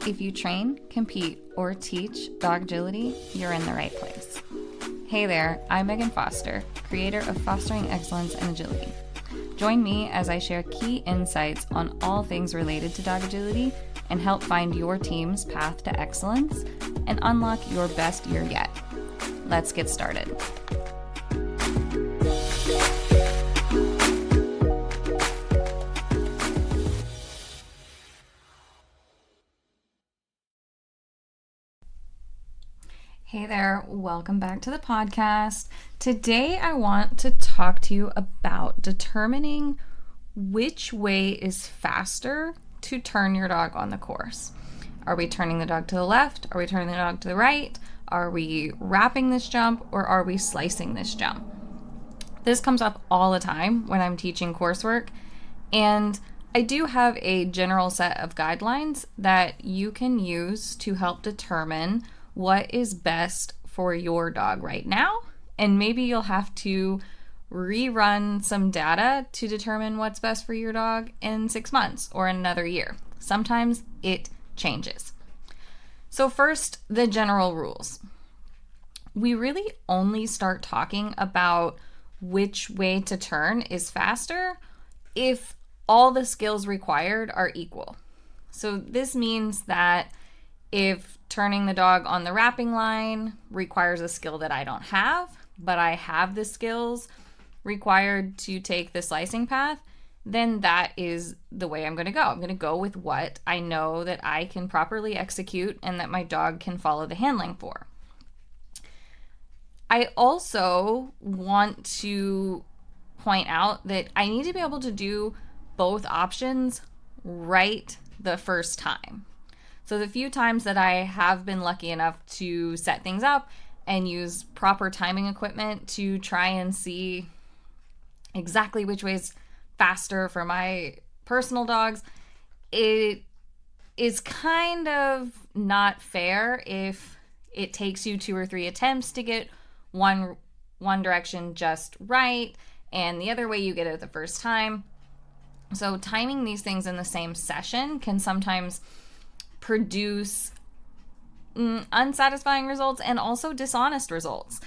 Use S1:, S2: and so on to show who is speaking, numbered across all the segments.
S1: If you train, compete, or teach dog agility, you're in the right place. Hey there, I'm Megan Foster, creator of Fostering Excellence and Agility. Join me as I share key insights on all things related to dog agility and help find your team's path to excellence and unlock your best year yet. Let's get started. Hey there, welcome back to the podcast. Today I want to talk to you about determining which way is faster to turn your dog on the course. Are we turning the dog to the left? Are we turning the dog to the right? Are we wrapping this jump or are we slicing this jump? This comes up all the time when I'm teaching coursework, and I do have a general set of guidelines that you can use to help determine what is best for your dog right now, and maybe you'll have to rerun some data to determine what's best for your dog in 6 months or another year. Sometimes it changes. So first, the general rules. We really only start talking about which way to turn is faster if all the skills required are equal. So this means that if turning the dog on the wrapping line requires a skill that I don't have, but I have the skills required to take the slicing path, then that is the way I'm going to go. I'm going to go with what I know that I can properly execute and that my dog can follow the handling for. I also want to point out that I need to be able to do both options right the first time. So the few times that I have been lucky enough to set things up and use proper timing equipment to try and see exactly which way is faster for my personal dogs, it is kind of not fair if it takes you 2 or 3 attempts to get one direction just right and the other way you get it the first time. So timing these things in the same session can sometimes produce unsatisfying results and also dishonest results,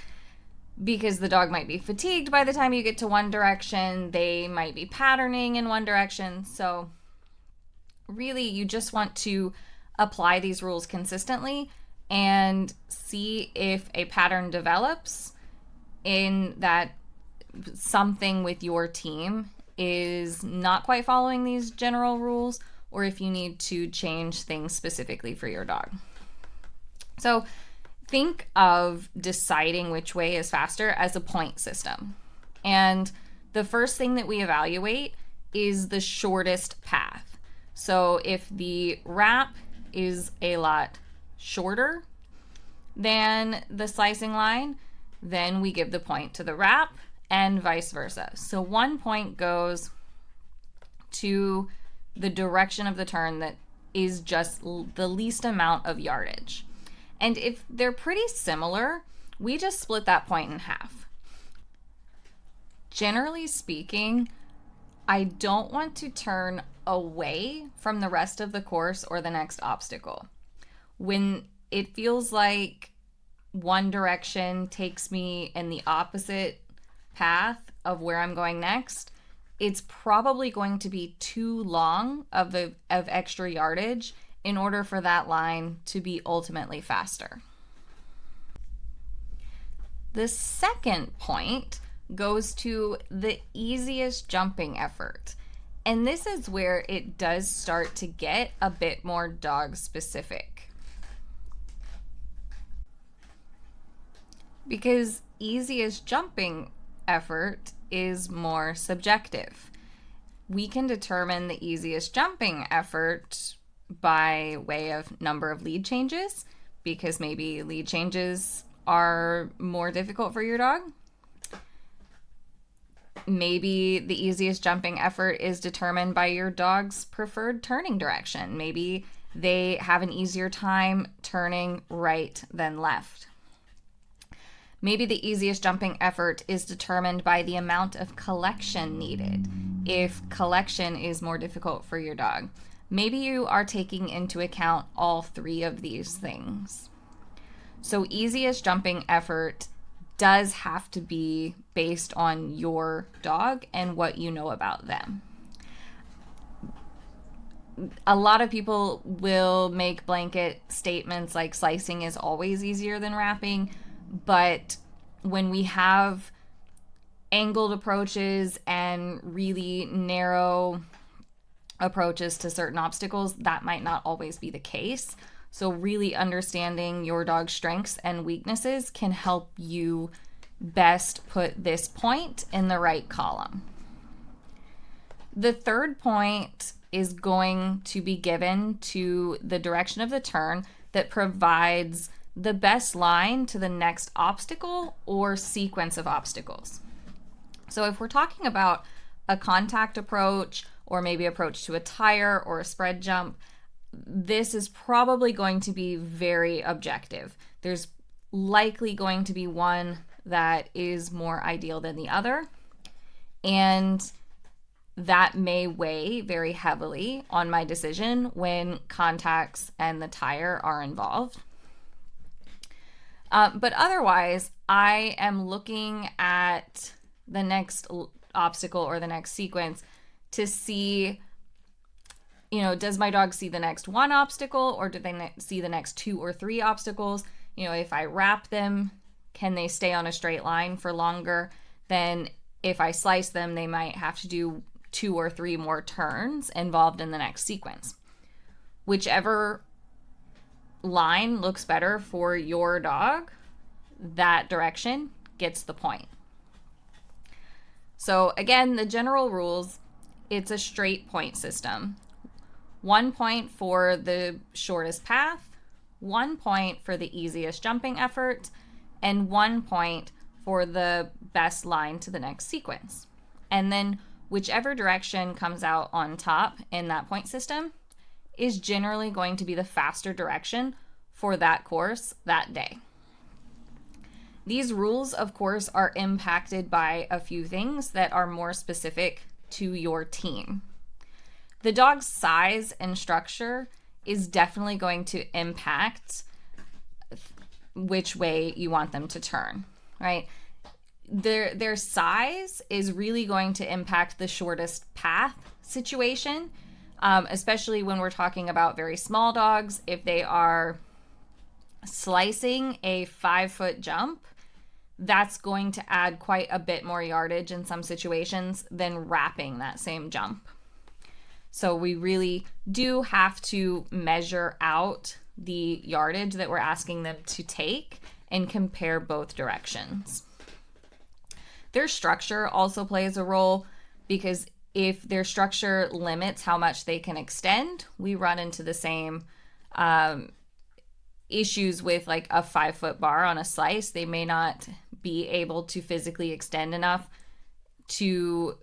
S1: because the dog might be fatigued by the time you get to one direction, they might be patterning in one direction. So really you just want to apply these rules consistently and see if a pattern develops in that something with your team is not quite following these general rules, or if you need to change things specifically for your dog. So think of deciding which way is faster as a point system. And the first thing that we evaluate is the shortest path. So if the wrap is a lot shorter than the slicing line, then we give the point to the wrap and vice versa. So 1 point goes to the direction of the turn that is just the least amount of yardage. And if they're pretty similar, we just split that point in half. Generally speaking, I don't want to turn away from the rest of the course or the next obstacle. When it feels like one direction takes me in the opposite path of where I'm going next, it's probably going to be too long of extra yardage in order for that line to be ultimately faster. The second point goes to the easiest jumping effort. And this is where it does start to get a bit more dog specific. Because easiest jumping effort is more subjective. We can determine the easiest jumping effort by way of number of lead changes, because maybe lead changes are more difficult for your dog. Maybe the easiest jumping effort is determined by your dog's preferred turning direction. Maybe they have an easier time turning right than left. Maybe the easiest jumping effort is determined by the amount of collection needed. If collection is more difficult for your dog, maybe you are taking into account all three of these things. So easiest jumping effort does have to be based on your dog and what you know about them. A lot of people will make blanket statements like slicing is always easier than wrapping, but when we have angled approaches and really narrow approaches to certain obstacles, that might not always be the case. So really understanding your dog's strengths and weaknesses can help you best put this point in the right column. The third point is going to be given to the direction of the turn that provides the best line to the next obstacle or sequence of obstacles. So if we're talking about a contact approach or maybe approach to a tire or a spread jump, this is probably going to be very objective. There's likely going to be one that is more ideal than the other, and that may weigh very heavily on my decision when contacts and the tire are involved. But otherwise, I am looking at the next obstacle or the next sequence to see, does my dog see the next one obstacle, or do they see the next 2 or 3 obstacles? If I wrap them, can they stay on a straight line for longer? Then if I slice them, they might have to do 2 or 3 more turns involved in the next sequence. Whichever line looks better for your dog, that direction gets the point. So again, the general rules, it's a straight point system. 1 point for the shortest path, 1 point for the easiest jumping effort, and 1 point for the best line to the next sequence. And then whichever direction comes out on top in that point system is generally going to be the faster direction for that course that day. These rules, of course, are impacted by a few things that are more specific to your team. The dog's size and structure is definitely going to impact which way you want them to turn, right? Their size is really going to impact the shortest path situation, especially when we're talking about very small dogs. If they are slicing a 5-foot jump, that's going to add quite a bit more yardage in some situations than wrapping that same jump. So we really do have to measure out the yardage that we're asking them to take and compare both directions. Their structure also plays a role, because if their structure limits how much they can extend, we run into the same issues with like a 5-foot bar on a slice. They may not be able to physically extend enough to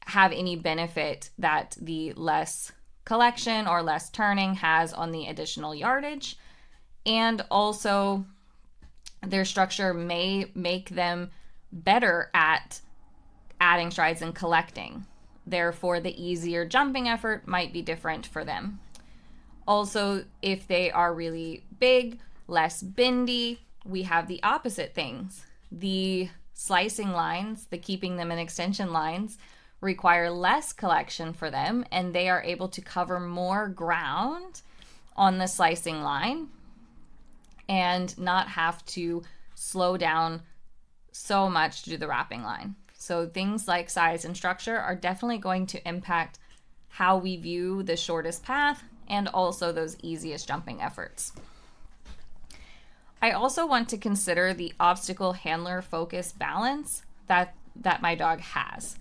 S1: have any benefit that the less collection or less turning has on the additional yardage. And also their structure may make them better at adding strides and collecting. Therefore, the easier jumping effort might be different for them. Also, if they are really big, less bendy, we have the opposite things. The slicing lines, the keeping them in extension lines, require less collection for them, and they are able to cover more ground on the slicing line and not have to slow down so much to do the wrapping line. So things like size and structure are definitely going to impact how we view the shortest path and also those easiest jumping efforts. I also want to consider the obstacle handler focus balance that my dog has.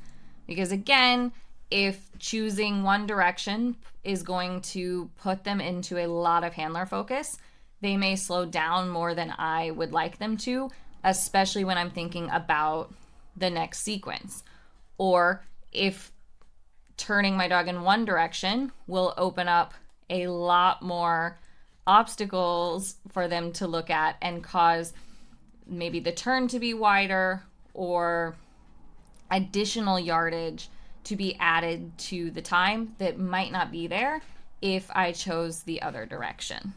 S1: Because again, if choosing one direction is going to put them into a lot of handler focus, they may slow down more than I would like them to, especially when I'm thinking about the next sequence. Or if turning my dog in one direction will open up a lot more obstacles for them to look at and cause maybe the turn to be wider or additional yardage to be added to the time that might not be there if I chose the other direction.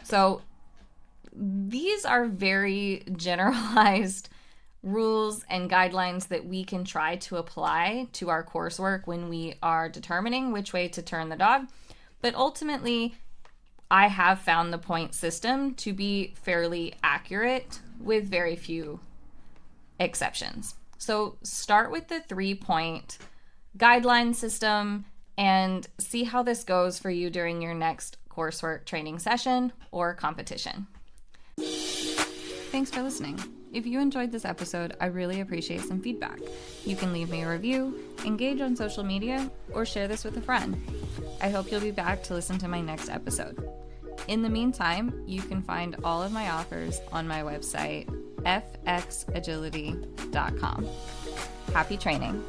S1: So these are very generalized rules and guidelines that we can try to apply to our coursework when we are determining which way to turn the dog. But ultimately, I have found the point system to be fairly accurate with very few exceptions. So start with the 3-point guideline system and see how this goes for you during your next coursework training session or competition. Thanks for listening. If you enjoyed this episode, I really appreciate some feedback. You can leave me a review, engage on social media, or share this with a friend. I hope you'll be back to listen to my next episode. In the meantime, you can find all of my offers on my website, fxagility.com. Happy training.